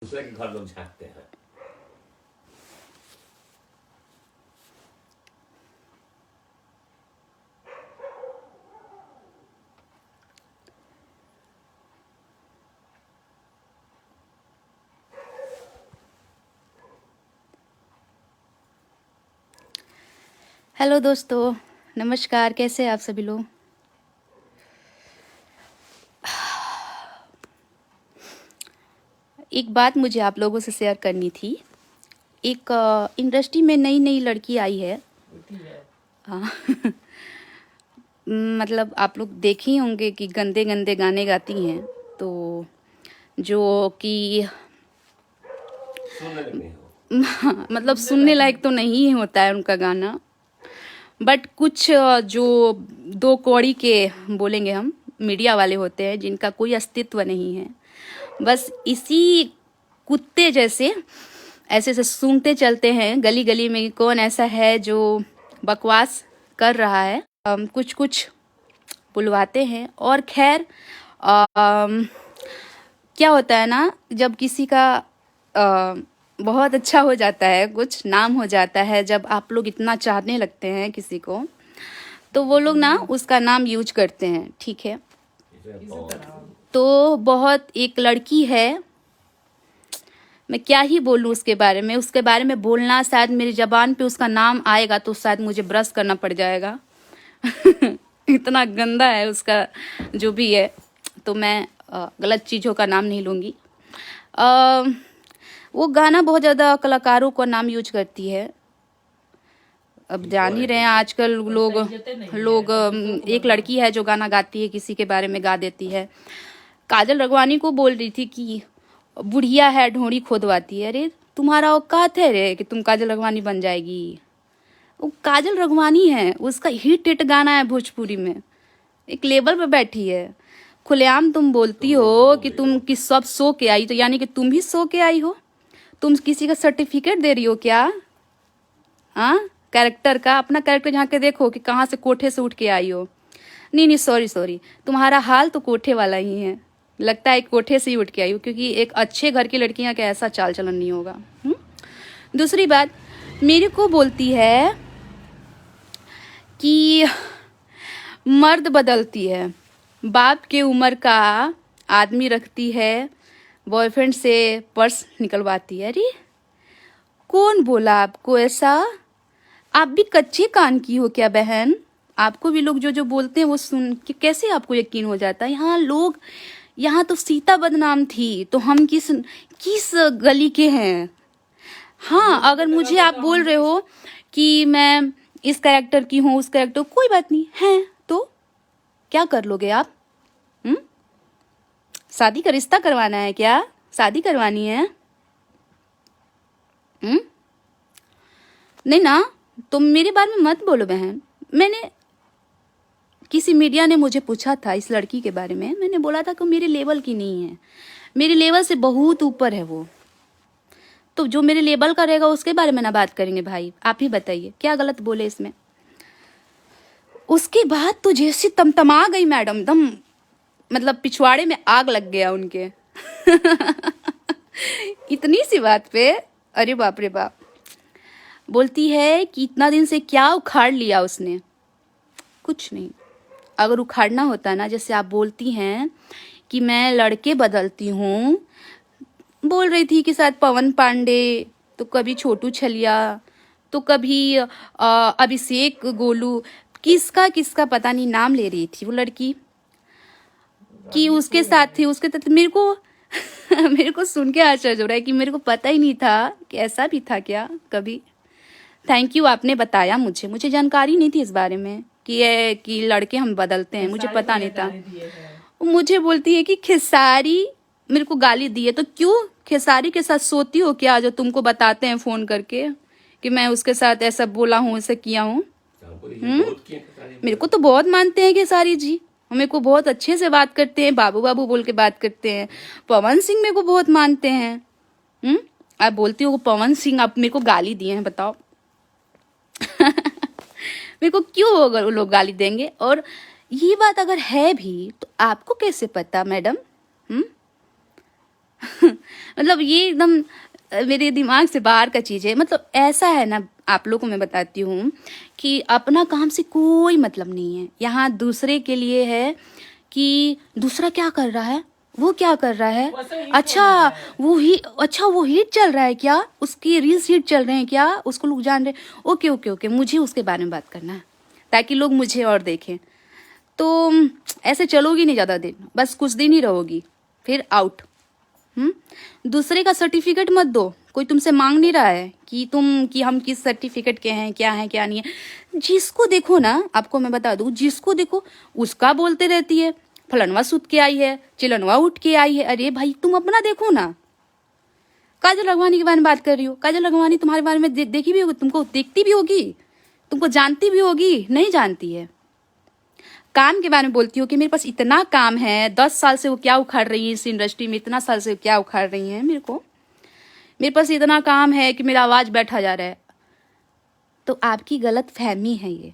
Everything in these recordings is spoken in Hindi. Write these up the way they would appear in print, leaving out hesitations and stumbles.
दूसरे के घर लोग झांकते हैं। हेलो दोस्तों, नमस्कार। कैसे हैं आप सभी लोग? एक बात मुझे आप लोगों से शेयर करनी थी। एक इंडस्ट्री में नई नई लड़की आई है। हाँ। मतलब आप लोग देखे ही होंगे कि गंदे गंदे गाने गाती हैं, तो जो कि सुनने में हो मतलब सुनने लायक तो नहीं होता है उनका गाना। बट कुछ जो दो कौड़ी के बोलेंगे हम, मीडिया वाले होते हैं जिनका कोई अस्तित्व नहीं है, बस इसी कुत्ते जैसे ऐसे ऐसे सूंघते चलते हैं गली गली में। कौन ऐसा है जो बकवास कर रहा है, कुछ कुछ बुलवाते हैं। और खैर, क्या होता है ना, जब किसी का बहुत अच्छा हो जाता है, कुछ नाम हो जाता है, जब आप लोग इतना चाहने लगते हैं किसी को, तो वो लोग ना उसका नाम यूज करते हैं। ठीक है, तो बहुत एक लड़की है, मैं क्या ही बोलूँ उसके बारे में। उसके बारे में बोलना, शायद मेरी जबान पे उसका नाम आएगा तो शायद मुझे ब्रश करना पड़ जाएगा। इतना गंदा है उसका जो भी है। तो मैं गलत चीज़ों का नाम नहीं लूँगी। वो गाना बहुत ज़्यादा कलाकारों का नाम यूज करती है। अब जान ही रहे हैं आजकल लोग एक लड़की है जो गाना गाती है, किसी के बारे में गा देती है। काजल रघवानी को बोल रही थी कि बुढ़िया है, ढोंड़ी खोदवाती है। अरे तुम्हारा औकात है रे कि तुम काजल रघवानी बन जाएगी? वो काजल रघवानी है, उसका हिट गाना है भोजपुरी में, एक लेवल पे बैठी है। खुलेआम तुम बोलती हो कि तुम किस सब सो के आई, तो यानी कि तुम भी सो के आई हो? तुम किसी का सर्टिफिकेट दे रही हो क्या? हाँ, कैरेक्टर का अपना कैरेक्टर झांक के देखो कि कहाँ से कोठे से उठ के आई हो। नहीं नहीं, सॉरी सॉरी, तुम्हारा हाल तो कोठे वाला ही है। लगता है कोठे से ही उठ के आई हो, क्योंकि एक अच्छे घर की लड़कियां का ऐसा चाल चलन नहीं होगा। दूसरी बात, मेरे को बोलती है कि मर्द बदलती है, बाप के उम्र का आदमी रखती है, बॉयफ्रेंड से पर्स निकलवाती है। अरे कौन बोला आपको ऐसा? आप भी कच्चे कान की हो क्या बहन? आपको भी लोग जो जो बोलते हैं वो सुन के कैसे आपको यकीन हो जाता है? यहाँ तो सीता बदनाम थी, तो हम किस किस गली के हैं? हाँ, अगर मुझे आप बोल रहे हो कि मैं इस कैरेक्टर की हूँ, उस कैरेक्टर, कोई बात नहीं है, तो क्या कर लोगे आप? शादी का रिश्ता करवाना है क्या? शादी करवानी है? नहीं ना, तुम मेरे बारे में मत बोलो बहन। मैंने किसी मीडिया ने मुझे पूछा था इस लड़की के बारे में, मैंने बोला था कि मेरे लेवल की नहीं है, मेरे लेवल से बहुत ऊपर है वो। तो जो मेरे लेवल का रहेगा उसके बारे में ना बात करेंगे भाई। आप ही बताइए क्या गलत बोले इसमें। उसके बाद तो जैसे तमतमा गई मैडम, दम मतलब पिछवाड़े में आग लग गया उनके। इतनी सी बात पे, अरे बाप रे बाप। बोलती है कि इतना दिन से क्या उखाड़ लिया उसने। कुछ नहीं, अगर उखाड़ना होता ना, जैसे आप बोलती हैं कि मैं लड़के बदलती हूँ, बोल रही थी कि शायद पवन पांडे, तो कभी छोटू छलिया, तो कभी अभिषेक गोलू, किसका किसका पता नहीं नाम ले रही थी वो लड़की कि उसके साथ थी, उसके साथ मेरे को मेरे को सुन के आश्चर्य हो रहा है कि मेरे को पता ही नहीं था कि ऐसा भी था क्या कभी। थैंक यू, आपने बताया मुझे जानकारी नहीं थी इस बारे में कि लड़के हम बदलते हैं, मुझे पता नहीं था। वो मुझे बोलती है कि खेसारी मेरे को गाली दी है, तो क्यों खेसारी के साथ सोती हो क्या, जो तुमको बताते हैं फोन करके कि मैं उसके साथ ऐसा बोला हूँ, ऐसा किया हूँ? मेरे को तो बहुत मानते हैं खेसारी जी, मेरे को बहुत अच्छे से बात करते हैं, बाबू बाबू बोल के बात करते हैं। पवन सिंह मेरे को बहुत मानते हैं। आप बोलती हो पवन सिंह आप मेरे को गाली दिए हैं, बताओ। मेरे को क्यों अगर वो लोग गाली देंगे? और ये बात अगर है भी तो आपको कैसे पता मैडम? मतलब ये एकदम मेरे दिमाग से बाहर का चीज़ है। मतलब ऐसा है ना, आप लोगों को मैं बताती हूँ कि अपना काम से कोई मतलब नहीं है। यहाँ दूसरे के लिए है कि दूसरा क्या कर रहा है, वो क्या कर रहा है, अच्छा वो हिट चल रहा है क्या, उसकी रील्स हिट चल रहे हैं क्या, उसको लोग जान रहे हैं। ओके ओके ओके, मुझे उसके बारे में बात करना है ताकि लोग मुझे और देखें। तो ऐसे चलोगी नहीं ज़्यादा दिन, बस कुछ दिन ही रहोगी, फिर आउट। दूसरे का सर्टिफिकेट मत दो। कोई तुमसे मांग नहीं रहा है कि हम किस सर्टिफिकेट के हैं, क्या है क्या नहीं है। जिसको देखो ना, आपको मैं बता दूं, जिसको देखो उसका बोलते रहती है, फलनवा सुत के आई है, चिलनवा उठ के आई है। अरे भाई तुम अपना देखो ना। काजल रघवानी के बारे में बात कर रही हो, काजल रघवानी तुम्हारे बारे में देखी भी होगी, तुमको देखती भी होगी, तुमको जानती भी होगी, नहीं जानती है। काम के बारे में बोलती हूँ कि मेरे पास इतना काम है, 10 साल से वो क्या उखाड़ रही है इस इंडस्ट्री में, इतना साल से क्या उखाड़ रही है मेरे पास इतना काम है कि मेरा आवाज बैठा जा रहा है। तो आपकी गलत फहमी है ये।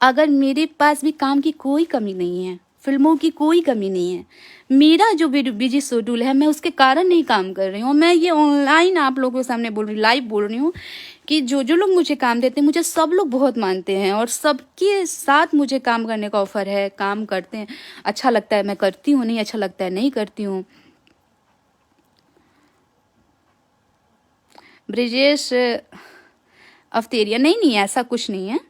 अगर मेरे पास भी काम की कोई कमी नहीं है, फिल्मों की कोई कमी नहीं है, मेरा जो बिजी शेड्यूल है मैं उसके कारण नहीं काम कर रही हूँ। मैं ये ऑनलाइन आप लोगों के सामने बोल रही हूँ, लाइव बोल रही हूँ कि जो लोग मुझे काम देते हैं, मुझे सब लोग बहुत मानते हैं और सबके साथ मुझे काम करने का ऑफर है, काम करते हैं, अच्छा लगता है मैं करती हूँ, नहीं अच्छा लगता है नहीं करती हूँ। ब्रिजेश अफ्तेरिया, नहीं ऐसा कुछ नहीं है।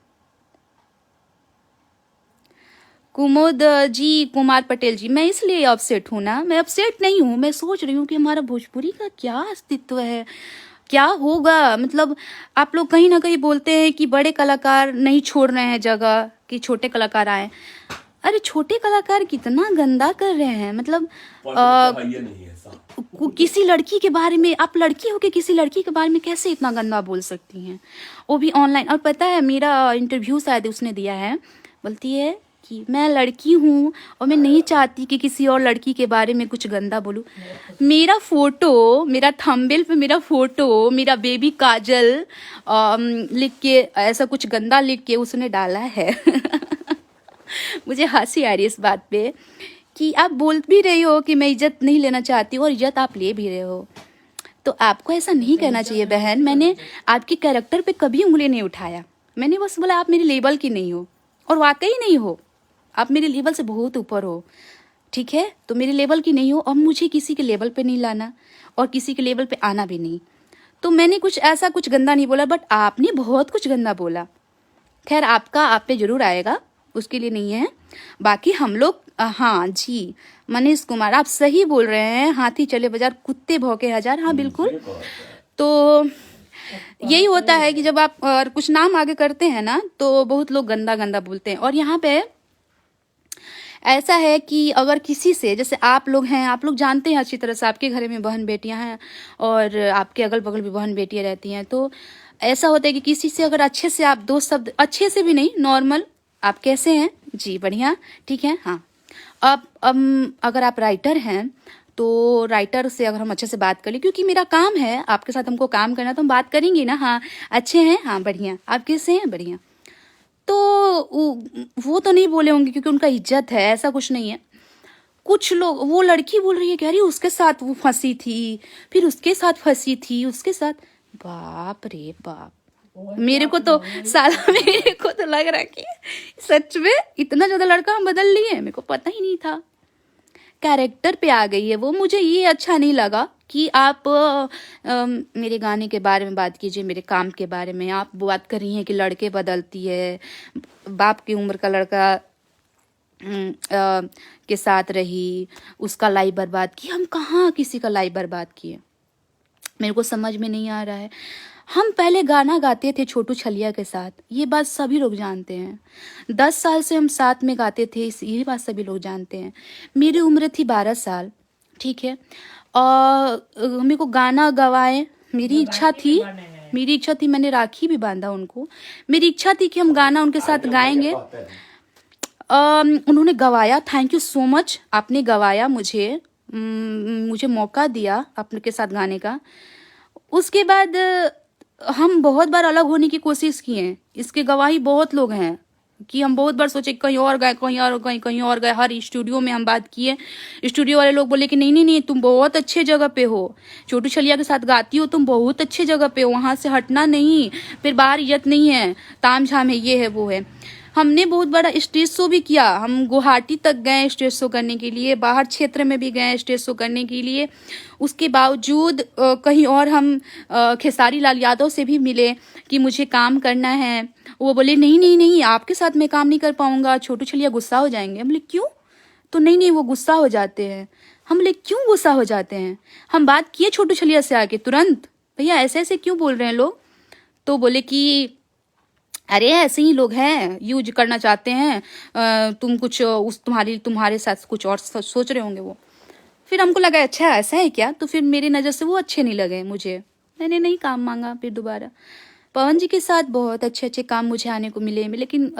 कुमुद जी, कुमार पटेल जी, मैं इसलिए अपसेट हूँ ना, मैं अपसेट नहीं हूँ, मैं सोच रही हूँ कि हमारा भोजपुरी का क्या अस्तित्व है, क्या होगा। मतलब आप लोग कहीं ना कहीं बोलते हैं कि बड़े कलाकार नहीं छोड़ रहे हैं जगह, कि छोटे कलाकार आए। अरे छोटे कलाकार कितना गंदा कर रहे हैं। मतलब किसी लड़की के बारे में, आप लड़की हो के किसी लड़की के बारे में कैसे इतना गंदा बोल सकती हैं, वो भी ऑनलाइन। और पता है मेरा इंटरव्यू शायद उसने दिया है, बोलती है कि मैं लड़की हूँ और मैं नहीं चाहती कि किसी और लड़की के बारे में कुछ गंदा बोलूँ। मेरा फोटो, मेरा थंबनेल पे मेरा फोटो, मेरा बेबी काजल लिख के, ऐसा कुछ गंदा लिख के उसने डाला है। मुझे हंसी आ रही है इस बात पे कि आप बोल भी रही हो कि मैं इज्जत नहीं लेना चाहती हूँ और इज्जत आप ले भी रहे हो। तो आपको ऐसा नहीं कहना चाहिए बहन। मैंने आपके कैरेक्टर पे कभी उंगली नहीं उठाया, मैंने बस बोला आप मेरे लेवल की नहीं हो, और वाकई नहीं हो, आप मेरे लेवल से बहुत ऊपर हो, ठीक है। तो मेरे लेवल की नहीं हो और मुझे किसी के लेवल पे नहीं लाना और किसी के लेवल पे आना भी नहीं। तो मैंने कुछ ऐसा कुछ गंदा नहीं बोला, बट आपने बहुत कुछ गंदा बोला। खैर आपका आप पे जरूर आएगा, उसके लिए नहीं है। बाकी हम लोग, हाँ जी मनीष कुमार, आप सही बोल रहे हैं, हाथी चले बाजार कुत्ते भौंके हजार। हाँ बिल्कुल। तो यही होता है कि जब आप कुछ नाम आगे करते हैं ना, तो बहुत लोग गंदा गंदा बोलते हैं। और यहाँ पे ऐसा है कि अगर किसी से, जैसे आप लोग हैं, आप लोग जानते हैं अच्छी तरह से, आपके घर में बहन बेटियां हैं और आपके अगल बगल भी बहन बेटियां रहती हैं, तो ऐसा होता है कि किसी से अगर अच्छे से आप दो शब्द, अच्छे से भी नहीं, नॉर्मल, आप कैसे हैं जी, बढ़िया, ठीक है, हाँ। अब अगर आप राइटर हैं तो राइटर से अगर हम अच्छे से बात कर ले, क्योंकि मेरा काम है आपके साथ, हमको काम करना, तो हम बात करेंगे ना, हाँ अच्छे हैं, हाँ बढ़िया, आप कैसे हैं, बढ़िया। तो वो तो नहीं बोले होंगे क्योंकि उनका इज्जत है, ऐसा कुछ नहीं है। कुछ लोग, वो लड़की बोल रही है कह रही उसके साथ वो फंसी थी, फिर उसके साथ फंसी थी, उसके साथ, बाप रे बाप। मेरे को तो साला मेरे को तो लग रहा है कि सच में इतना ज्यादा लड़का हम बदल लिए, मेरे को पता ही नहीं था। कैरेक्टर पे आ गई है वो। मुझे ये अच्छा नहीं लगा कि आप मेरे गाने के बारे में बात कीजिए, मेरे काम के बारे में आप बात कर रही हैं कि लड़के बदलती है, बाप की उम्र का लड़का के साथ रही, उसका लाइफ बर्बाद की। हम कहाँ किसी का लाइफ बर्बाद किए, मेरे को समझ में नहीं आ रहा है। हम पहले गाना गाते थे छोटू छलिया के साथ, ये बात सभी लोग जानते हैं। 10 साल से हम साथ में गाते थे, ये बात सभी लोग जानते हैं। मेरी उम्र थी 12 साल, ठीक है, और मेरे को गाना गवाए, मेरी इच्छा थी, मैंने राखी भी बांधा उनको। मेरी इच्छा थी कि हम गाना उनके साथ गाएंगे। उन्होंने गवाया, थैंक यू सो मच, आपने गवाया, मुझे मौका दिया आपके साथ गाने का। उसके बाद हम बहुत बार अलग होने की कोशिश किए हैं, इसके गवाही बहुत लोग हैं, कि हम बहुत बार सोचे कहीं और गए, कहीं और गए, कहीं और गए, हर स्टूडियो में हम बात किए। स्टूडियो वाले लोग बोले कि नहीं नहीं नहीं, तुम बहुत अच्छे जगह पे हो, छोटू छलिया के साथ गाती हो, तुम बहुत अच्छे जगह पे हो, वहां से हटना नहीं, फिर बाहर इज्जत नहीं है, ताम झाम है, ये है वो है। हमने बहुत बड़ा स्टेज शो भी किया, हम गुवाहाटी तक गए स्टेज शो करने के लिए, बाहर क्षेत्र में भी गए स्टेज शो करने के लिए। उसके बावजूद कहीं और हम खेसारी लाल यादव से भी मिले कि मुझे काम करना है। वो बोले नहीं नहीं नहीं, आपके साथ मैं काम नहीं कर पाऊंगा, छोटू छलिया गुस्सा हो जाएंगे। हम बोले क्यों? तो नहीं नहीं, वो गुस्सा हो जाते हैं। हम बोले क्यों गुस्सा हो जाते हैं? हम बात किए छोटू छलिया से आके तुरंत, भैया ऐसे ऐसे क्यों बोल रहे हैं लोग? तो बोले कि अरे ऐसे ही लोग हैं, यूज करना चाहते हैं, तुम कुछ उस तुम्हारे साथ कुछ और सोच रहे होंगे वो। फिर हमको लगा अच्छा ऐसा है क्या, तो फिर मेरी नज़र से वो अच्छे नहीं लगे मुझे, मैंने नहीं काम मांगा फिर दोबारा। पवन जी के साथ बहुत अच्छे अच्छे काम मुझे आने को मिले, लेकिन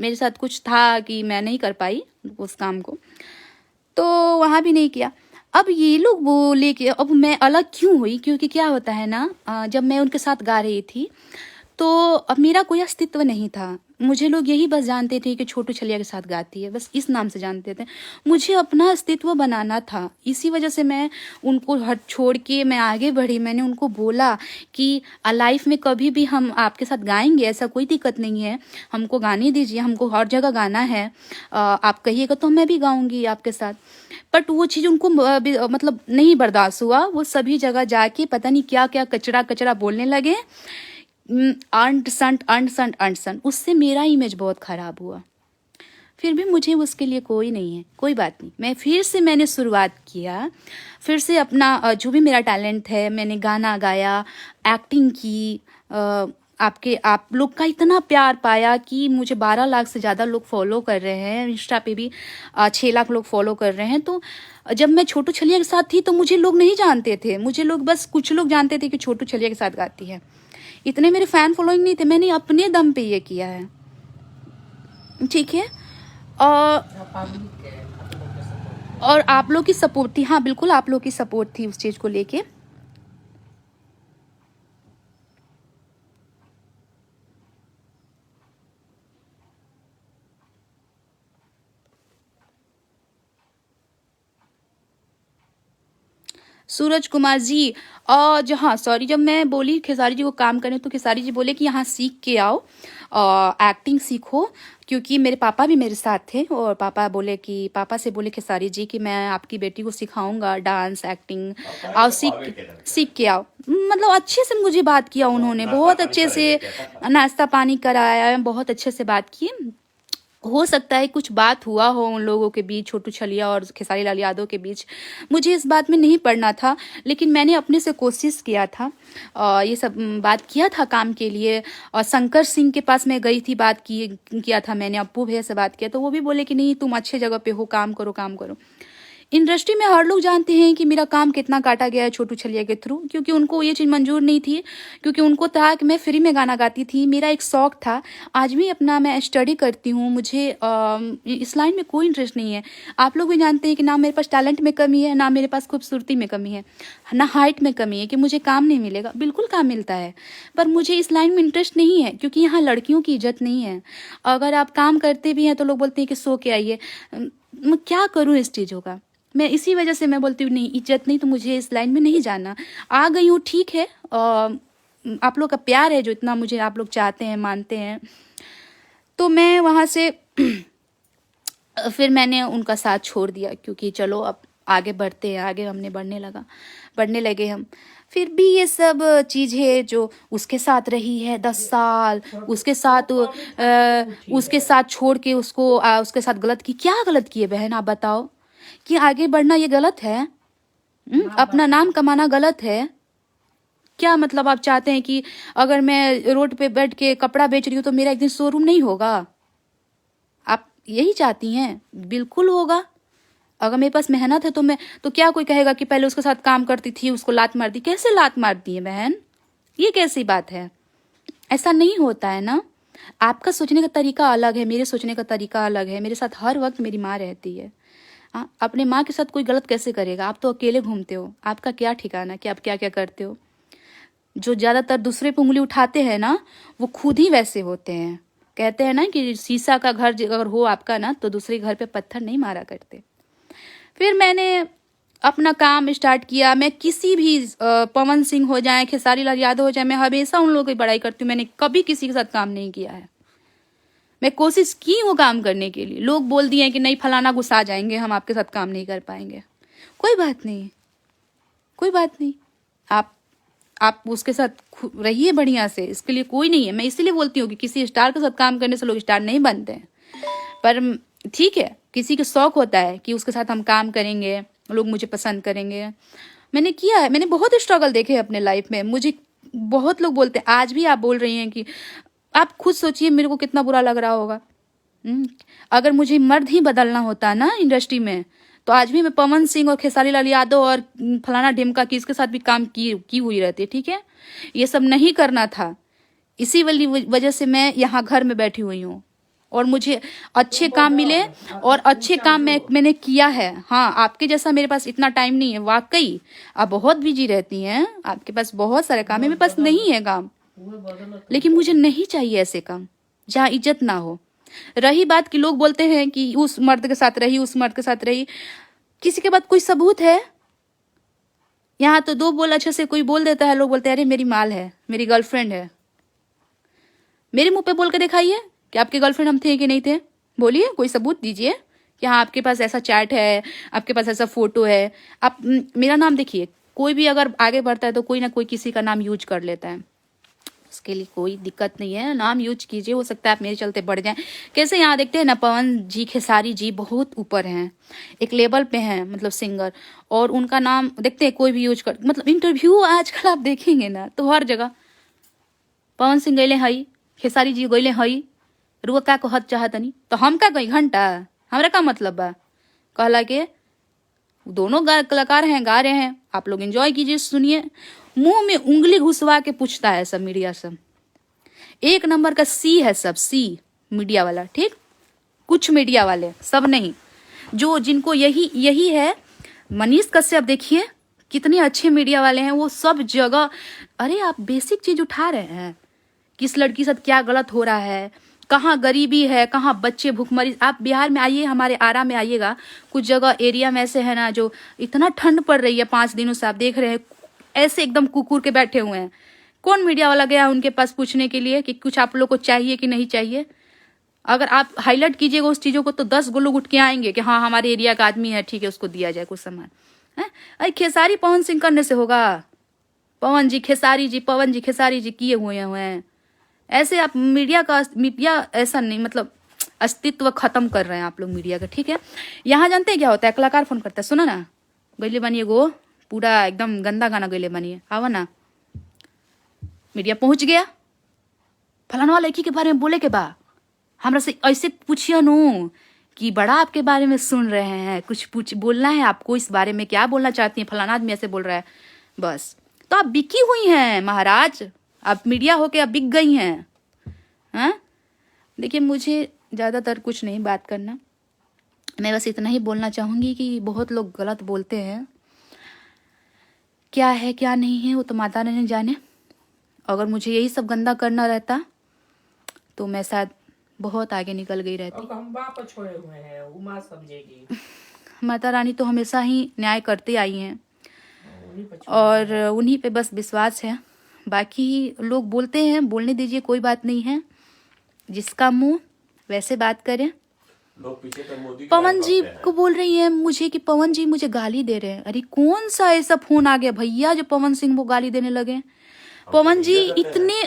मेरे साथ कुछ था कि मैं नहीं कर पाई उस काम को, तो वहाँ भी नहीं किया। अब ये लोग बोले कि अब मैं अलग क्यों हुई, क्योंकि क्या होता है ना, जब मैं उनके साथ गा रही थी तो अब मेरा कोई अस्तित्व नहीं था। मुझे लोग यही बस जानते थे कि छोटू छलिया के साथ गाती है, बस इस नाम से जानते थे। मुझे अपना अस्तित्व बनाना था, इसी वजह से मैं उनको हट छोड़ के मैं आगे बढ़ी। मैंने उनको बोला कि लाइफ में कभी भी हम आपके साथ गाएंगे, ऐसा कोई दिक्कत नहीं है, हमको गाने दीजिए, हमको हर जगह गाना है, आप कहिएगा तो मैं भी गाऊंगी आपके साथ। बट वो चीज़ उनको मतलब नहीं बर्दाश्त हुआ। वो सभी जगह जाके पता नहीं क्या क्या कचरा कचरा बोलने लगे, अंट संट अंट संट अंट संट। उससे मेरा इमेज बहुत ख़राब हुआ। फिर भी मुझे उसके लिए कोई नहीं है, कोई बात नहीं, मैं फिर से मैंने शुरुआत किया, फिर से अपना जो भी मेरा टैलेंट है मैंने गाना गाया, एक्टिंग की। आप लोग का इतना प्यार पाया कि मुझे 12 लाख से ज़्यादा लोग फॉलो कर रहे हैं, इंस्टा पे भी 6 लाख लोग फॉलो कर रहे हैं। तो जब मैं छोटू छलिया के साथ थी तो मुझे लोग नहीं जानते थे, मुझे लोग बस कुछ लोग जानते थे कि छोटू छलिया के साथ गाती है, इतने मेरे फैन फॉलोइंग नहीं थे। मैंने अपने दम पे ये किया है, ठीक है। और आप लोग की सपोर्ट थी, हाँ बिल्कुल आप लोग की सपोर्ट थी उस चीज़ को लेके। सूरज कुमार जी, और हाँ सॉरी, जब मैं बोली खेसारी जी को काम करें तो खेसारी जी बोले कि यहाँ सीख के आओ, एक्टिंग सीखो, क्योंकि मेरे पापा भी मेरे साथ थे। और पापा से बोले खेसारी जी कि मैं आपकी बेटी को सिखाऊंगा डांस एक्टिंग, आओ सीख के आओ। मतलब अच्छे से मुझे बात किया उन्होंने, बहुत अच्छे से नाश्ता पानी कराया, बहुत अच्छे से बात की। हो सकता है कुछ बात हुआ हो उन लोगों के बीच, छोटू छलिया और खेसारी लाल यादव के बीच, मुझे इस बात में नहीं पड़ना था, लेकिन मैंने अपने से कोशिश किया था, ये सब बात किया था काम के लिए। और शंकर सिंह के पास मैं गई थी, किया था मैंने, अप्पू भैया से बात किया, तो वो भी बोले कि नहीं तुम अच्छे जगह पे हो, काम करो काम करो। इंडस्ट्री में हर लोग जानते हैं कि मेरा काम कितना काटा गया है छोटू छलिया के थ्रू, क्योंकि उनको ये चीज़ मंजूर नहीं थी, क्योंकि उनको था कि मैं फ्री में गाना गाती थी, मेरा एक शौक था। आज भी अपना मैं स्टडी करती हूँ, मुझे इस लाइन में कोई इंटरेस्ट नहीं है। आप लोग भी जानते हैं कि ना मेरे पास टैलेंट में कमी है, ना मेरे पास खूबसूरती में कमी है, ना हाइट में कमी है कि मुझे काम नहीं मिलेगा, बिल्कुल काम मिलता है, पर मुझे इस लाइन में इंटरेस्ट नहीं है, क्योंकि यहाँ लड़कियों की इज्जत नहीं है। अगर आप काम करते भी हैं तो लोग बोलते हैं कि सो के आइए। मैं क्या करूँ इस चीज़ों का, मैं इसी वजह से मैं बोलती हूँ नहीं, इज्जत नहीं तो मुझे इस लाइन में नहीं जाना। आ गई हूँ ठीक है, आप लोग का प्यार है जो इतना मुझे आप लोग चाहते हैं, मानते हैं, तो मैं वहाँ से फिर मैंने उनका साथ छोड़ दिया, क्योंकि चलो अब आगे बढ़ते हैं, आगे हमने बढ़ने लगे हम। फिर भी ये सब चीज़ है जो उसके साथ रही है 10 साल, उसके साथ छोड़ के उसके साथ गलत की, क्या गलत किए बहन आप बताओ, कि आगे बढ़ना ये गलत है? अपना नाम कमाना गलत है क्या? मतलब आप चाहते हैं कि अगर मैं रोड पे बैठ के कपड़ा बेच रही हूँ तो मेरा एक दिन शोरूम नहीं होगा? आप यही चाहती हैं? बिल्कुल होगा। अगर मेरे पास मेहनत है तो क्या कोई कहेगा कि पहले उसके साथ काम करती थी, उसको लात मार दी? कैसे लात मार दी है बहन, ये कैसी बात है? ऐसा नहीं होता है ना। आपका सोचने का तरीका अलग है, मेरे सोचने का तरीका अलग है। मेरे साथ हर वक्त मेरी माँ रहती है। अपने माँ के साथ कोई गलत कैसे करेगा? आप तो अकेले घूमते हो, आपका क्या ठिकाना कि आप क्या क्या करते हो? जो ज़्यादातर दूसरे पे उंगली उठाते हैं ना, वो खुद ही वैसे होते हैं। कहते हैं ना कि शीशा का घर अगर हो आपका ना तो दूसरे घर पे पत्थर नहीं मारा करते। फिर मैंने अपना काम स्टार्ट किया। मैं किसी भी पवन सिंह हो जाए, खेसारी लाल यादव हो जाए, मैं हमेशा उन लोगों की बड़ाई करती हूँ। मैंने कभी किसी के साथ काम नहीं किया है। मैं कोशिश की हूँ काम करने के लिए। लोग बोल दिए हैं कि नहीं फलाना गुस्सा जाएंगे, हम आपके साथ काम नहीं कर पाएंगे। कोई बात नहीं, कोई बात नहीं, आप उसके साथ रहिए बढ़िया से, इसके लिए कोई नहीं है। मैं इसीलिए बोलती हूँ कि किसी स्टार के साथ काम करने से लोग स्टार नहीं बनते हैं। पर ठीक है, किसी के शौक होता है कि उसके साथ हम काम करेंगे, लोग मुझे पसंद करेंगे। मैंने किया है, मैंने बहुत स्ट्रगल देखे हैं अपने लाइफ में। मुझे बहुत लोग बोलते हैं, आज भी आप बोल रही हैं कि आप खुद सोचिए मेरे को कितना बुरा लग रहा होगा। अगर मुझे मर्द ही बदलना होता ना इंडस्ट्री में, तो आज भी मैं पवन सिंह और खेसारी लाल यादव और फलाना ढिमका की इसके साथ भी काम की हुई रहती। ठीक है, ये सब नहीं करना था। इसी वाली वजह से मैं यहाँ घर में बैठी हुई हूँ और मुझे अच्छे काम मिले और अच्छे काम मैंने किया है। हाँ, आपके जैसा मेरे पास इतना टाइम नहीं है। वाकई आप बहुत बिजी रहती हैं, आपके पास बहुत सारे काम है, मेरे पास नहीं है काम। लेकिन मुझे नहीं चाहिए ऐसे काम जहाँ इज्जत ना हो। रही बात कि लोग बोलते हैं कि उस मर्द के साथ रही, उस मर्द के साथ रही, किसी के पास कोई सबूत है? यहाँ तो दो बोल अच्छे से कोई बोल देता है, लोग बोलते हैं अरे मेरी माल है, मेरी गर्लफ्रेंड है। मेरे मुंह पे बोल के दिखाइए कि आपके गर्लफ्रेंड हम थे कि नहीं थे। बोलिए, कोई सबूत दीजिए कि हाँ आपके पास ऐसा चैट है, आपके पास ऐसा फोटो है। आप मेरा नाम देखिए, कोई भी अगर आगे बढ़ता है तो कोई ना कोई किसी का नाम यूज कर लेता है। उसके लिए कोई दिक्कत नहीं है, नाम यूज कीजिए, हो सकता है आप मेरे चलते बढ़ जाएं। कैसे यहाँ देखते हैं ना, पवन जी खेसारी जी बहुत ऊपर हैं, एक लेवल पे हैं, मतलब सिंगर, और उनका नाम देखते हैं कोई भी यूज कर, मतलब इंटरव्यू आजकल आप देखेंगे ना तो हर जगह पवन सिंह गईले हई, खेसारी जी गईले हई, रुआ का कहत चाहतनी तो हम का गई घंटा, हमरा का मतलब बा। कहला के दोनों कलाकार हैं, गा रहे हैं, आप लोग एंजॉय कीजिए, सुनिए। मुंह में उंगली घुसवा के पूछता है सब मीडिया सब। एक नंबर का सी है सब, सी मीडिया वाला। ठीक, कुछ मीडिया वाले, सब नहीं, जो जिनको यही है। मनीष कश्यप देखिए कितने अच्छे मीडिया वाले हैं, वो सब जगह। अरे आप बेसिक चीज उठा रहे हैं, किस लड़की साथ क्या गलत हो रहा है, कहाँ गरीबी है, कहाँ बच्चे भूखमरी। आप बिहार में आइए, हमारे आरा में आइएगा, कुछ जगह एरिया में ऐसे है ना जो इतना ठंड पड़ रही है 5 दिनों से, आप देख रहे हैं ऐसे एकदम कुकुर के बैठे हुए हैं। कौन मीडिया वाला गया उनके पास पूछने के लिए कि कुछ आप लोग को चाहिए कि नहीं चाहिए? अगर आप हाईलाइट कीजिएगा उस चीजों को तो 10 गो लोग उठ के आएंगे कि हाँ हमारे एरिया का आदमी है, ठीक है उसको दिया जाए कुछ सामान। अरे खेसारी पवन सिंह करने से होगा? पवन जी खेसारी जी, पवन जी खेसारी जी किए हुए हैं। ऐसे आप मीडिया ऐसा नहीं, मतलब अस्तित्व खत्म कर रहे हैं आप लोग मीडिया का। ठीक है, यहाँ जानते हैं क्या होता है, कलाकार फोन करता है, सुनो ना गईले बनिए गो, पूरा एकदम गंदा गाना गईले बनिए, आवा ना। मीडिया पहुंच गया, फलाना लड़की के बारे में बोले के बा, हमरा से ऐसे पूछिए नु कि बड़ा आपके बारे में सुन रहे हैं, कुछ बोलना है आपको इस बारे में, क्या बोलना चाहती हैं, फलाना आदमी ऐसे बोल रहा है, बस। तो आप बिकी हुई हैं महाराज, आप मीडिया होके आप बिक गई हैं। हाँ, देखिए मुझे ज़्यादातर कुछ नहीं बात करना, मैं बस इतना ही बोलना चाहूँगी कि बहुत लोग गलत बोलते हैं, क्या है क्या नहीं है वो तो माता ने जाने। अगर मुझे यही सब गंदा करना रहता तो मैं शायद बहुत आगे निकल गई रहती। हम बाप छोड़े हुए हैं, उमा समझेगी। माता रानी तो हमेशा ही न्याय करते आई हैं और उन्हीं पे बस विश्वास है। बाकी लोग बोलते हैं, बोलने दीजिए, कोई बात नहीं है, जिसका मुंह वैसे बात करें। लोग पीछे तो मोदी पवन जी को बोल रही है मुझे कि पवन जी मुझे गाली दे रहे हैं। अरे कौन सा ऐसा फोन आ गया भैया जो पवन सिंह वो गाली देने लगे? पवन जी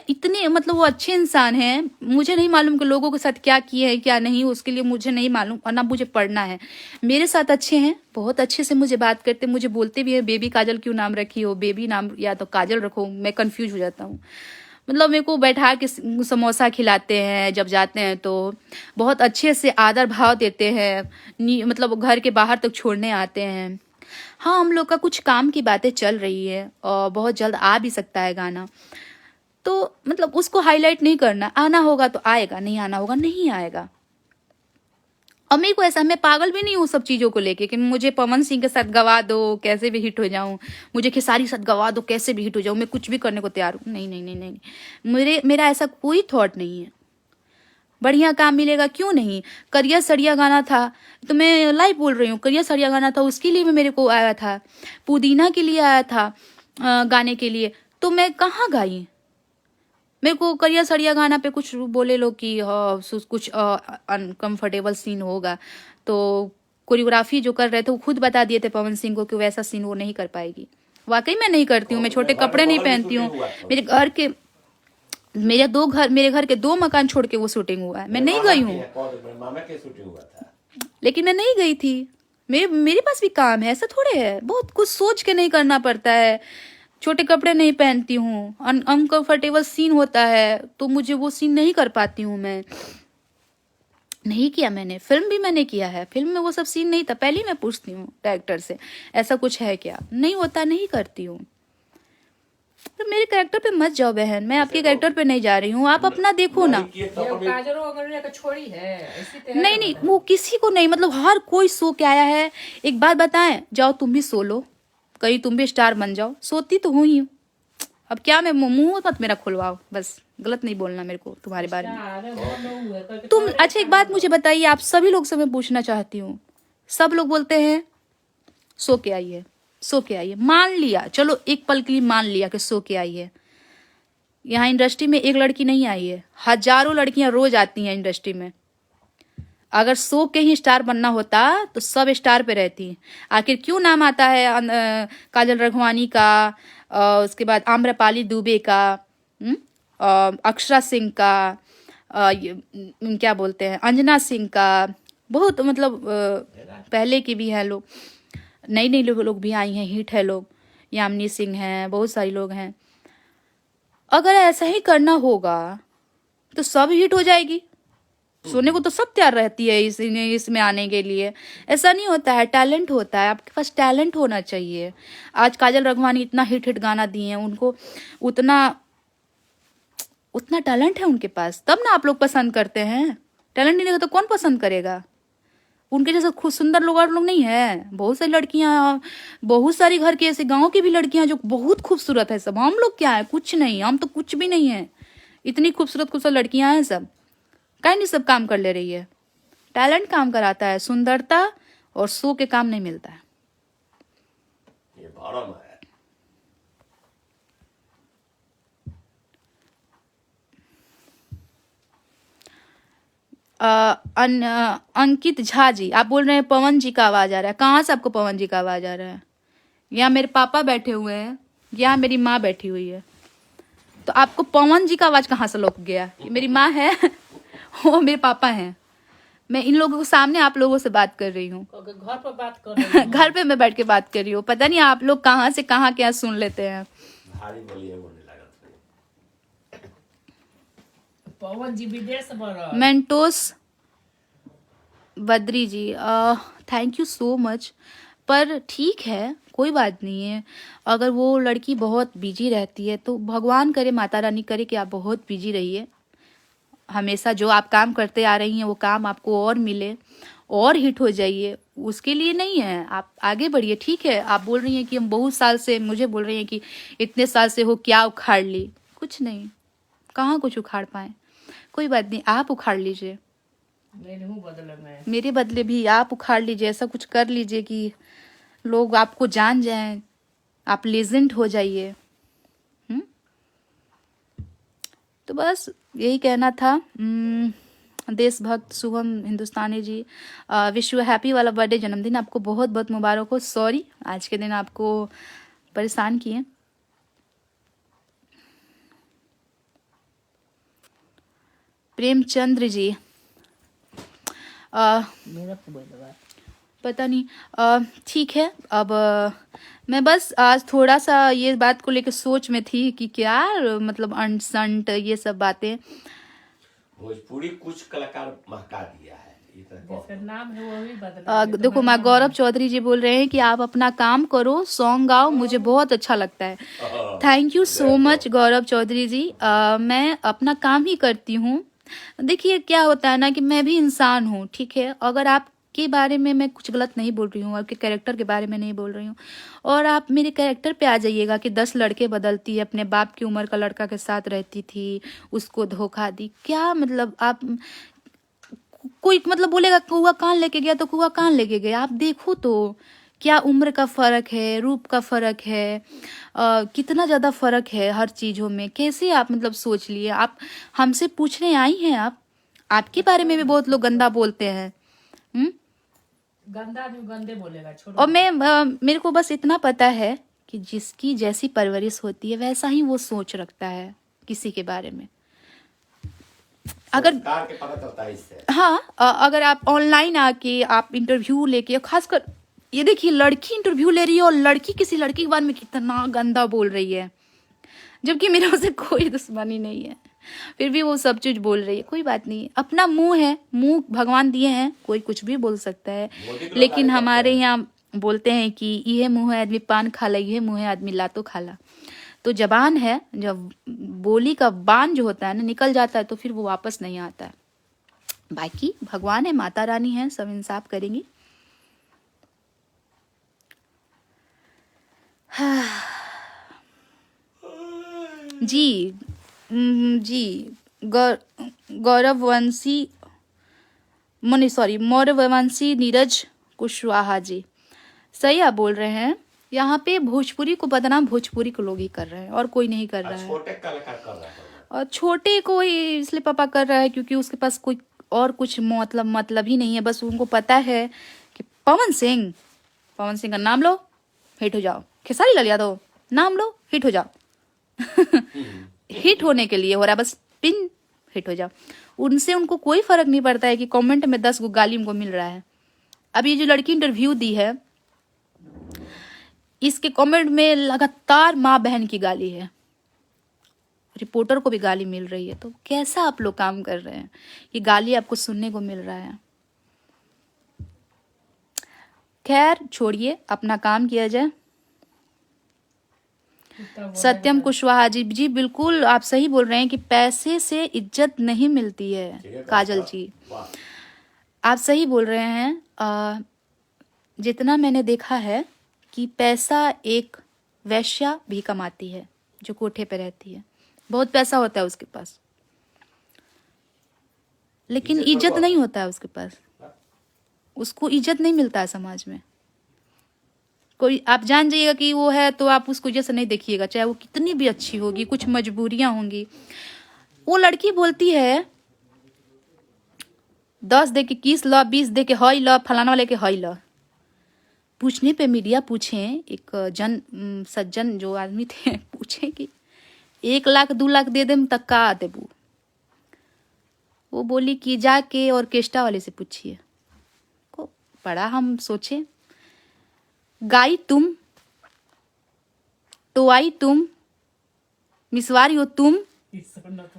इतने मतलब वो अच्छे इंसान हैं, मुझे नहीं मालूम कि लोगों के साथ क्या किए हैं क्या नहीं, उसके लिए मुझे नहीं मालूम और ना मुझे पढ़ना है। मेरे साथ अच्छे हैं, बहुत अच्छे से मुझे बात करते, मुझे बोलते भी है बेबी काजल क्यों नाम रखी हो, बेबी नाम या तो काजल रखो, मैं कंफ्यूज हो जाता हूँ। मतलब मेरे को बैठा के समोसा खिलाते हैं, जब जाते हैं तो बहुत अच्छे से आदर भाव देते हैं, मतलब घर के बाहर तक छोड़ने आते हैं। हाँ, हम लोग का कुछ काम की बातें चल रही है और बहुत जल्द आ भी सकता है गाना, तो मतलब उसको हाईलाइट नहीं करना, आना होगा तो आएगा, नहीं आना होगा नहीं आएगा। और मेरे को ऐसा, मैं पागल भी नहीं हूँ सब चीज़ों को लेके कि मुझे पवन सिंह के साथ गवा दो कैसे भी हिट हो जाऊँ, मुझे खेसारी साथ गवा दो कैसे भी हिट हो जाऊँ, मैं कुछ भी करने को तैयार हूँ। नहीं नहीं नहीं नहीं, मेरा ऐसा कोई थॉट नहीं है। बढ़िया काम मिलेगा, क्यों नहीं। करिया सड़िया गाना था, तो मैं लाइव बोल रही हूँ, करिया सड़िया गाना था, उसके लिए भी मेरे को आया था। पुदीना के लिए आया था गाने के लिए, तो मैं कहाँ गाई। मेरे को करिया सड़िया गाना पे कुछ बोले लोग कि कुछ अनकंफर्टेबल सीन होगा, तो कोरियोग्राफी जो कर रहे थे वो खुद बता दिए थे पवन सिंह को कि वैसा सीन वो नहीं कर पाएगी। वाकई मैं नहीं करती हूँ, मैं छोटे कपड़े नहीं पहनती हूँ। मेरे घर के 2 मकान छोड़ के वो शूटिंग हुआ है, मैं नहीं गई हूँ, मामा के शूटिंग हुआ था, लेकिन मैं नहीं गई थी। मेरे पास भी काम है, ऐसा थोड़े है, बहुत कुछ सोच के नहीं करना पड़ता है। छोटे कपड़े नहीं पहनती हूँ, अनकंफर्टेबल सीन होता है तो मुझे वो सीन नहीं कर पाती हूँ। मैं नहीं किया, मैंने फिल्म भी मैंने किया है, फिल्म में वो सब सीन नहीं था। पहले ही मैं पूछती हूँ डायरेक्टर से ऐसा कुछ है क्या, नहीं होता, नहीं करती हूँ। तो मेरे कैरेक्टर पे मत जाओ बहन, मैं आपके कैरेक्टर पे नहीं जा रही हूँ, आप अपना देखो ना। ये काजल वगैरह का छोड़ी है ऐसी तरह नहीं नहीं, वो किसी को नहीं, मतलब हर कोई सो के आया है। एक बात बताएं, जाओ तुम भी सो लो, कहीं तुम भी स्टार बन जाओ। सोती तो हूँ ही हूँ। अब क्या, मैं मुंह मत मेरा खुलवाओ, बस गलत नहीं बोलना मेरे को तुम्हारे बारे में। तुम अच्छा एक बात मुझे बताइए, आप सभी लोग से मैं पूछना चाहती हूँ, सब लोग बोलते हैं सो के आई है, सो के आई है। मान लिया, चलो एक पल के लिए मान लिया कि सो के आई है। यहाँ इंडस्ट्री में एक लड़की नहीं आई है, हजारों लड़कियां रोज आती हैं इंडस्ट्री में। अगर सो के ही स्टार बनना होता तो सब स्टार पे रहती। आखिर क्यों नाम आता है काजल रघवानी का, उसके बाद आम्रपाली दुबे का, अक्षरा सिंह का, क्या बोलते हैं, अंजना सिंह का, बहुत मतलब पहले के भी हैं लोग, नई नई लोग भी आई हैं, हिट है लोग, यामिनी सिंह हैं, बहुत सारे लोग हैं। अगर ऐसा ही करना होगा तो सब हिट हो जाएगी। सोने को तो सब तैयार रहती है इसमें आने के लिए। ऐसा नहीं होता है, टैलेंट होता है, आपके पास टैलेंट होना चाहिए। आज काजल रघवानी इतना हिट गाना दिए हैं, उनको उतना टैलेंट है उनके पास, तब ना आप लोग पसंद करते हैं। टैलेंट नहीं रहेगा तो कौन पसंद करेगा। उनके जैसे खुद सुंदर लोग और लोग नहीं है, बहुत सारी लड़कियां, बहुत सारी घर के ऐसे गांव की भी लड़कियां जो बहुत खूबसूरत है सब। हम लोग क्या है, कुछ नहीं, हम तो कुछ भी नहीं है। इतनी खूबसूरत खूबसूरत लड़कियां हैं सब, कहीं नहीं सब काम कर ले रही है। टैलेंट काम कराता है, सुंदरता और सो के काम नहीं मिलता है। ये भरम है। अंकित झा जी, आप बोल रहे हैं पवन जी का आवाज आ रहा है। कहाँ से आपको पवन जी का आवाज आ रहा है? यहाँ मेरे पापा बैठे हुए हैं, यहाँ मेरी माँ बैठी हुई है, तो आपको पवन जी का आवाज कहाँ से लौक गया? ये मेरी माँ है वो मेरे पापा हैं। मैं इन लोगों के सामने आप लोगों से बात कर रही हूँ, घर पर बात कर रही हूँ। घर पे मैं बैठ के बात कर रही हूँ। पता नहीं आप लोग कहाँ से कहाँ क्या सुन लेते हैं। भारी बोलिए बोलने लगा था। पवन जी विदेश में मेंटोस Badri ji, thank you so much. पर ठीक है, कोई बात नहीं है। अगर वो लड़की बहुत बिजी रहती है तो भगवान करे, माता रानी करे कि आप बहुत बिजी रहिए। हमेशा जो आप काम करते आ रही हैं वो काम आपको और मिले और हिट हो जाइए, उसके लिए नहीं है। आप आगे बढ़िए, ठीक है। आप बोल रही हैं कि हम बहुत साल से, मुझे बोल रही हैं कि इतने साल से हो क्या उखाड़ ली। कुछ नहीं, कहाँ कुछ उखाड़ पाए। कोई बात नहीं, आप उखाड़ लीजिए, मेरे बदले भी आप उखाड़ लीजिए। ऐसा कुछ कर लीजिए कि लोग आपको जान जाएं, आप लेजेंड हो जाइए। तो बस यही कहना था। देशभक्त शुभम हिंदुस्तानी जी, विश यू हैप्पी वाला बर्थडे, जन्मदिन आपको बहुत बहुत मुबारक हो। सॉरी आज के दिन आपको परेशान किए। प्रेमचंद्र जी, पता नहीं, ठीक है। अब मैं बस आज थोड़ा सा ये बात को लेकर सोच में थी कि क्या मतलब अंट संट ये सब बातें। भोजपुरी कुछ कलाकार महका दिया है, जिसका नाम है वो भी बदला। देखो मैं गौरव चौधरी जी बोल रहे हैं कि आप अपना काम करो, सॉन्ग गाओ, मुझे बहुत अच्छा लगता है। थैंक यू सो मच गौरव चौधरी जी। मैं अपना काम ही करती हूँ। देखिए क्या होता है ना कि मैं भी इंसान हूँ, ठीक है। अगर आप के बारे में मैं कुछ गलत नहीं बोल रही हूँ, आपके कैरेक्टर के बारे में नहीं बोल रही हूँ, और आप मेरे कैरेक्टर पे आ जाइएगा कि 10 लड़के बदलती है, अपने बाप की उम्र का लड़का के साथ रहती थी, उसको धोखा दी, क्या मतलब आप कोई मतलब बोलेगा कौआ कान लेके गया तो कौआ कान लेके गया। आप देखो तो क्या उम्र का फर्क है, रूप का फर्क है, कितना ज्यादा फर्क है हर चीजों में। कैसे आप मतलब सोच लिए, आप हमसे पूछने आई हैं। आप आपके बारे में भी बहुत लोग गंदा बोलते हैं। गंदा आदमी गंदे बोलेगा, छोड़ो। और मेरे को बस इतना पता है कि जिसकी जैसी परवरिश होती है वैसा ही वो सोच रखता है किसी के बारे में। अगर संस्कार के पता चलता है इससे। हाँ, अगर आप ऑनलाइन आके आप इंटरव्यू लेके, खासकर ये देखिए लड़की इंटरव्यू ले रही है और लड़की किसी लड़की के बारे में कितना गंदा बोल रही है, जबकि मेरा उससे कोई दुश्मनी नहीं है, फिर भी वो सब चीज बोल रही है। कोई बात नहीं, अपना मुंह है, मुंह भगवान दिए हैं, कोई कुछ भी बोल सकता है। लेकिन हमारे यहाँ बोलते हैं कि यह मुंह है आदमी पान खाला, यह मुंह है आदमी लातो खाला। तो जबान है, जब बोली का बान जो होता है ना निकल जाता है तो फिर वो वापस नहीं आता है। बाकी भगवान है, माता रानी है, सब इंसाफ करेंगी। जी जी, गौरववंशी मौरवंशी नीरज कुशवाहा जी, सही आप बोल रहे हैं। यहाँ पे भोजपुरी को बदनाम भोजपुरी के लोग ही कर रहे हैं और कोई नहीं कर रहा है। छोटे कलाकार कर रहा है, और छोटे को ही इसलिए पापा कर रहा है क्योंकि उसके पास कोई और कुछ मतलब ही नहीं है। बस उनको पता है कि पवन सिंह का नाम लो हिट हो जाओ, खेसारी लाल यादव नाम लो हिट हो जाओ। हिट होने के लिए हो रहा है, बस पिन हिट हो जाओ। उनसे उनको कोई फर्क नहीं पड़ता है कि कमेंट में 10 गो गाली उनको मिल रहा है। अब ये जो लड़की इंटरव्यू दी है, इसके कमेंट में लगातार माँ बहन की गाली है, रिपोर्टर को भी गाली मिल रही है। तो कैसा आप लोग काम कर रहे हैं, ये गाली आपको सुनने को मिल रहा है। खैर छोड़िए, अपना काम किया जाए। सत्यम कुशवाहा जी, जी बिल्कुल आप सही बोल रहे हैं कि पैसे से इज्जत नहीं मिलती है। काजल जी आप सही बोल रहे हैं। जितना मैंने देखा है कि पैसा एक वैश्या भी कमाती है जो कोठे पे रहती है, बहुत पैसा होता है उसके पास, लेकिन इज्जत नहीं होता है उसके पास, उसको इज्जत नहीं मिलता है समाज में। कोई आप जान जाइएगा कि वो है तो आप उसको जैसे नहीं देखिएगा, चाहे वो कितनी भी अच्छी होगी, कुछ मजबूरियां होंगी। वो लड़की बोलती है 10 दे के 21 ला, 20 दे के हई ला, फलाना वाले के हई ला। पूछने पे मीडिया पूछे, एक सज्जन जो आदमी थे पूछे कि 1 लाख 2 लाख दे दे तक का देबू। वो बोली कि जाके ऑर्केस्ट्रा वाले से पूछिए। को बड़ा हम सोचे, गाई तुम, टोआई तुम, मिसवारी हो तुम।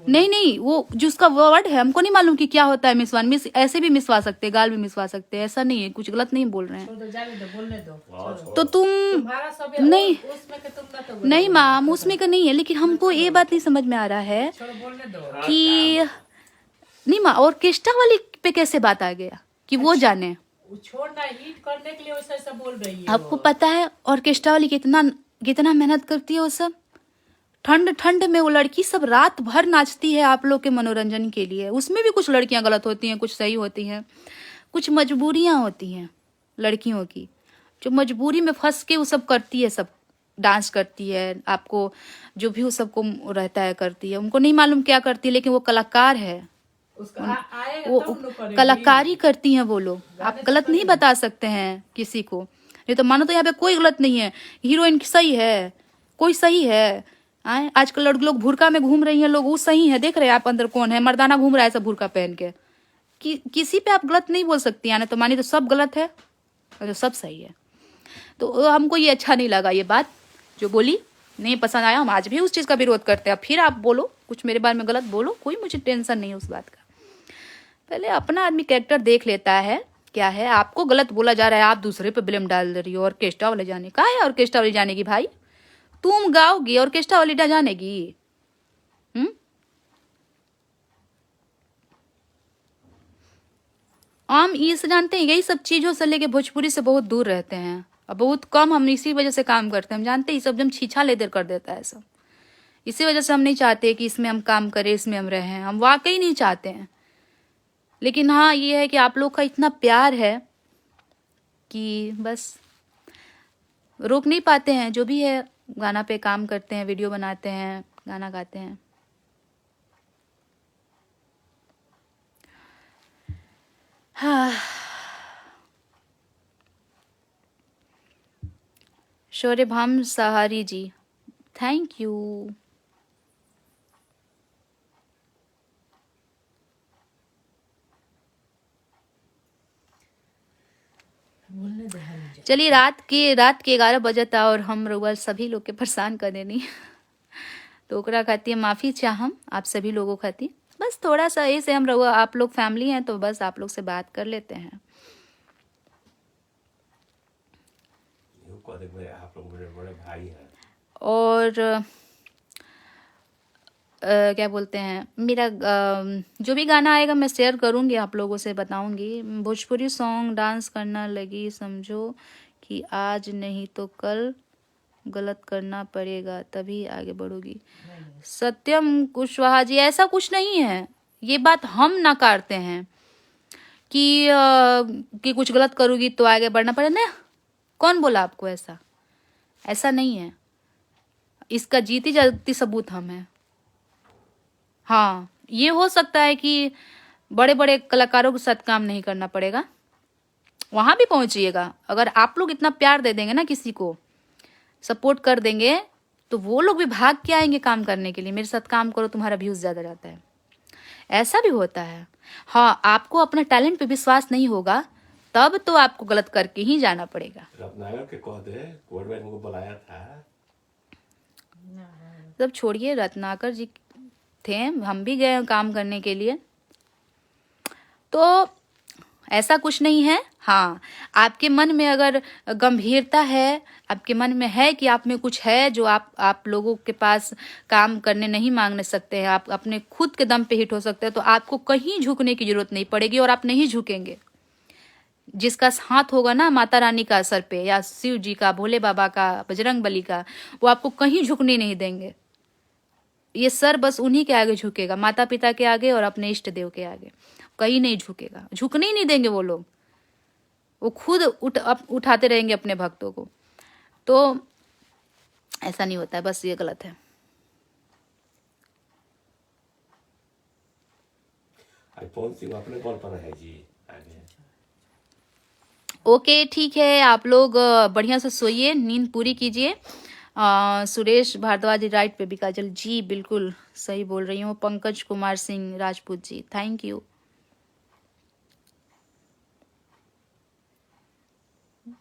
नहीं, वो जो उसका वर्ड है हमको नहीं मालूम कि क्या होता है मिसवान। ऐसे भी मिसवा सकते, गाल भी मिसवा सकते, ऐसा नहीं है, कुछ गलत नहीं बोल रहे हैं। जाने दो, बोलने दो। तो तुम नहीं उसमें के तुम ना तो नहीं माम, उसमें का नहीं है, लेकिन हमको ये बात नहीं समझ में आ रहा है छोड़ो, बोलने दो। कि नहीं माँ, ऑर्केस्ट्रा वाली पे कैसे बात आ गया कि वो जाने। छोड़ना, हिट करने के लिए वैसा ऐसा बोल रही है। आपको पता है ऑर्केस्ट्रा वाली कितना मेहनत करती है वो सब। ठंड में वो लड़की सब रात भर नाचती है आप लोग के मनोरंजन के लिए। उसमें भी कुछ लड़कियां गलत होती हैं, कुछ सही होती हैं, कुछ मजबूरियां होती हैं लड़कियों की, जो मजबूरी में फंस के वो सब करती है, सब डांस करती है, आपको जो भी वो सबको रहता है करती है। उनको नहीं मालूम क्या करती है, लेकिन वो कलाकार है, वो कलाकारी करती हैं वो लोग। आप गलत नहीं बता सकते हैं किसी को, नहीं तो मानो तो यहाँ पे कोई गलत नहीं है, हीरोइन सही है, कोई सही है। आजकल लड़के लोग भुरका में घूम रही हैं, लोग वो सही है, देख रहे हैं आप अंदर कौन है, मर्दाना घूम रहा है सब भुरका पहन के। किसी पे आप गलत नहीं बोल सकती, यानी तो मानी तो सब गलत है और सब सही है। तो हमको ये अच्छा नहीं लगा, ये बात जो बोली नहीं पसंद आया। हम आज भी उस चीज का विरोध करते हैं। फिर आप बोलो कुछ मेरे बारे में गलत बोलो, कोई मुझे टेंशन नहीं है उस बात का। पहले अपना आदमी कैरेक्टर देख लेता है क्या है। आपको गलत बोला जा रहा है, आप दूसरे पे ब्लेम डाल रही हो। ऑर्केस्ट्रा वाले जाने का है, ऑर्केस्ट्रा वाली जाने की भाई, तुम गाओगी ऑर्केस्ट्रा वाली जानेगी। हम इस जानते हैं, यही सब चीजों से लेके भोजपुरी से बहुत दूर रहते हैं और बहुत कम हम इसी वजह से काम करते हैं। हम जानते हैं ये सब जब छीछा लेदर कर देता है सब, इसी वजह से हम नहीं चाहते कि इसमें हम काम करें, इसमें हम रहें। हम वाकई नहीं चाहते हैं, लेकिन हाँ ये है कि आप लोग का इतना प्यार है कि बस रोक नहीं पाते हैं। जो भी है गाना पे काम करते हैं, वीडियो बनाते हैं, गाना गाते हैं। हाँ। शौर्यभाम सहारी जी, थैंक यू। बोलने दो हम जा। चलिए रात के 11 बजे था और हम रउआ सभी लोग के परेशान कर देनी तो ओकरा खाती है माफ़ी चाहम आप सभी लोगों खाती। बस थोड़ा सा ऐसे हम रउआ आप लोग फैमिली हैं तो बस आप लोग से बात कर लेते हैं। यूं कह दे मेरे आप लोग मेरे बड़े भाई हैं। और क्या बोलते हैं, मेरा जो भी गाना आएगा मैं शेयर करूँगी, आप लोगों से बताऊँगी। भोजपुरी सॉन्ग डांस करना लगी, समझो कि आज नहीं तो कल गलत करना पड़ेगा तभी आगे बढ़ोगी। सत्यम कुशवाहा जी, ऐसा कुछ नहीं है। ये बात हम नकारते हैं कि कुछ गलत करोगी तो आगे बढ़ना पड़ेगा ना। कौन बोला आपको ऐसा? ऐसा नहीं है। इसका जीती जागती सबूत हम हैं। हाँ ये हो सकता है कि बड़े बड़े कलाकारों के साथ काम नहीं करना पड़ेगा, वहां भी पहुंचिएगा। अगर आप लोग इतना प्यार दे देंगे ना, किसी को सपोर्ट कर देंगे, तो वो लोग भी भाग के आएंगे काम करने के लिए। मेरे साथ काम करो, तुम्हारा व्यूज ज्यादा जाता है। ऐसा भी होता है। हाँ आपको अपने टैलेंट पे विश्वास नहीं होगा तब तो आपको गलत करके ही जाना पड़ेगा। रत्नाकर के कह दे, कोर्ट में हमको बुलाया था। तब छोड़िए, रत्नाकर जी थे, हम भी गए काम करने के लिए, तो ऐसा कुछ नहीं है। हाँ आपके मन में अगर गंभीरता है, आपके मन में है कि आप में कुछ है जो आप लोगों के पास काम करने नहीं मांगने सकते हैं, आप अपने खुद के दम पे हिट हो सकते हैं, तो आपको कहीं झुकने की जरूरत नहीं पड़ेगी और आप नहीं झुकेंगे। जिसका हाथ होगा ना माता रानी का सर पे, या शिव जी का, भोले बाबा का, बजरंग बली का, वो आपको कहीं झुकने नहीं देंगे। ये सर बस उन्हीं के आगे झुकेगा, माता पिता के आगे और अपने इष्ट देव के आगे, कहीं नहीं झुकेगा। झुकने ही नहीं देंगे वो लोग, वो खुद उठाते रहेंगे अपने भक्तों को। तो ऐसा नहीं होता है, बस ये गलत है। आईफोन सिंह अपने कॉल पर है जी आगे। ओके ठीक है, आप लोग बढ़िया से सोइए, नींद पूरी कीजिए। सुरेश भारद्वाज राइट पे, बिकाजल जी बिल्कुल सही बोल रही हूँ। Pankaj Kumar Singh Rajput ji, thank you.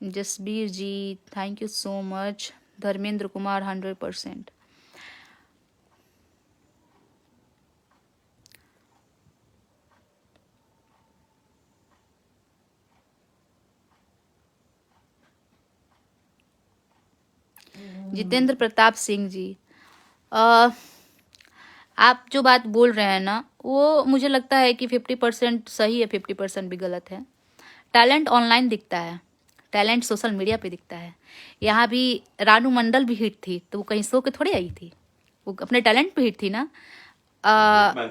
Jasbir ji thank you so much. Dharmendra Kumar 100%। Jitendra Pratap Singh ji, आप जो बात बोल रहे हैं ना, वो मुझे लगता है कि 50% सही है, 50% भी गलत है। टैलेंट ऑनलाइन दिखता है, टैलेंट सोशल मीडिया पे दिखता है। यहाँ भी रानू मंडल भी हिट थी, तो वो कहीं सो के थोड़ी आई थी, वो अपने टैलेंट पे हिट थी ना।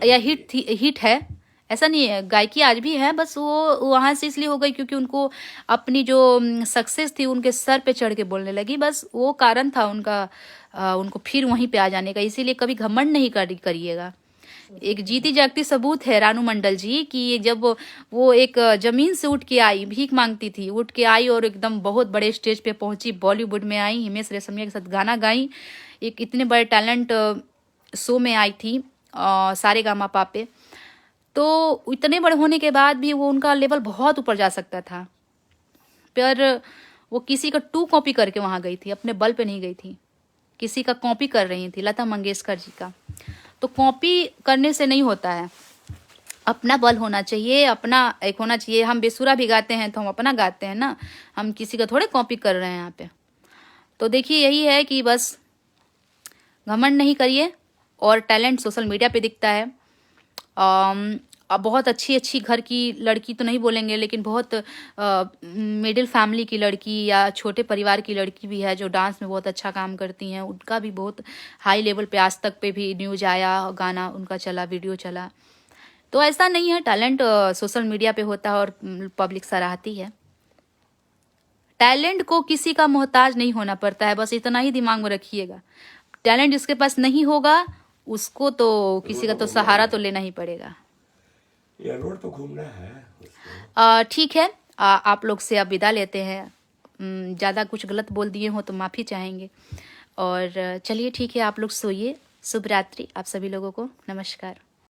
या हिट है, ऐसा नहीं है। गायकी आज भी है, बस वो वहां से इसलिए हो गई क्योंकि उनको अपनी जो सक्सेस थी उनके सर पे चढ़ के बोलने लगी, बस वो कारण था उनका, उनको फिर वहीं पे आ जाने का। इसीलिए कभी घमंड नहीं करिएगा। एक जीती जागती सबूत है रानू मंडल जी की, जब वो एक जमीन से उठ के आई, भीख मांगती थी, उठ के आई और एकदम बहुत बड़े स्टेज पे पहुंची, बॉलीवुड में आई, हिमेश रेशमिया के साथ गाना गाई, एक इतने बड़े टैलेंट शो में आई थी सारेगामापा पे। तो इतने बड़े होने के बाद भी वो, उनका लेवल बहुत ऊपर जा सकता था, पर वो किसी का टू कॉपी करके वहां गई थी, अपने बल पे नहीं गई थी। किसी का कॉपी कर रही थी, लता मंगेशकर जी का। तो कॉपी करने से नहीं होता है, अपना बल होना चाहिए, अपना एक होना चाहिए। हम बेसुरा भी गाते हैं तो हम अपना गाते हैं ना, हम किसी का थोड़े कॉपी कर रहे हैं यहाँ पे। तो देखिए यही है कि बस घमंड नहीं करिए, और टैलेंट सोशल मीडिया पे दिखता है। बहुत अच्छी अच्छी घर की लड़की तो नहीं बोलेंगे, लेकिन बहुत मिडिल फैमिली की लड़की या छोटे परिवार की लड़की भी है जो डांस में बहुत अच्छा काम करती हैं, उनका भी बहुत हाई लेवल पे आज तक पे भी न्यूज आया, गाना उनका चला, वीडियो चला। तो ऐसा नहीं है, टैलेंट सोशल मीडिया पे होता है और पब्लिक सराहती है। टैलेंट को किसी का मोहताज नहीं होना पड़ता है, बस इतना ही दिमाग में रखिएगा। टैलेंट जिसके पास नहीं होगा उसको तो किसी का तो सहारा तो लेना ही पड़ेगा। ये रोड तो घूमना है उसको। ठीक है, आप लोग से अब विदा लेते हैं। ज़्यादा कुछ गलत बोल दिए हो तो माफ़ी चाहेंगे। और चलिए ठीक है, आप लोग सोइए। शुभ रात्रि आप सभी लोगों को। नमस्कार।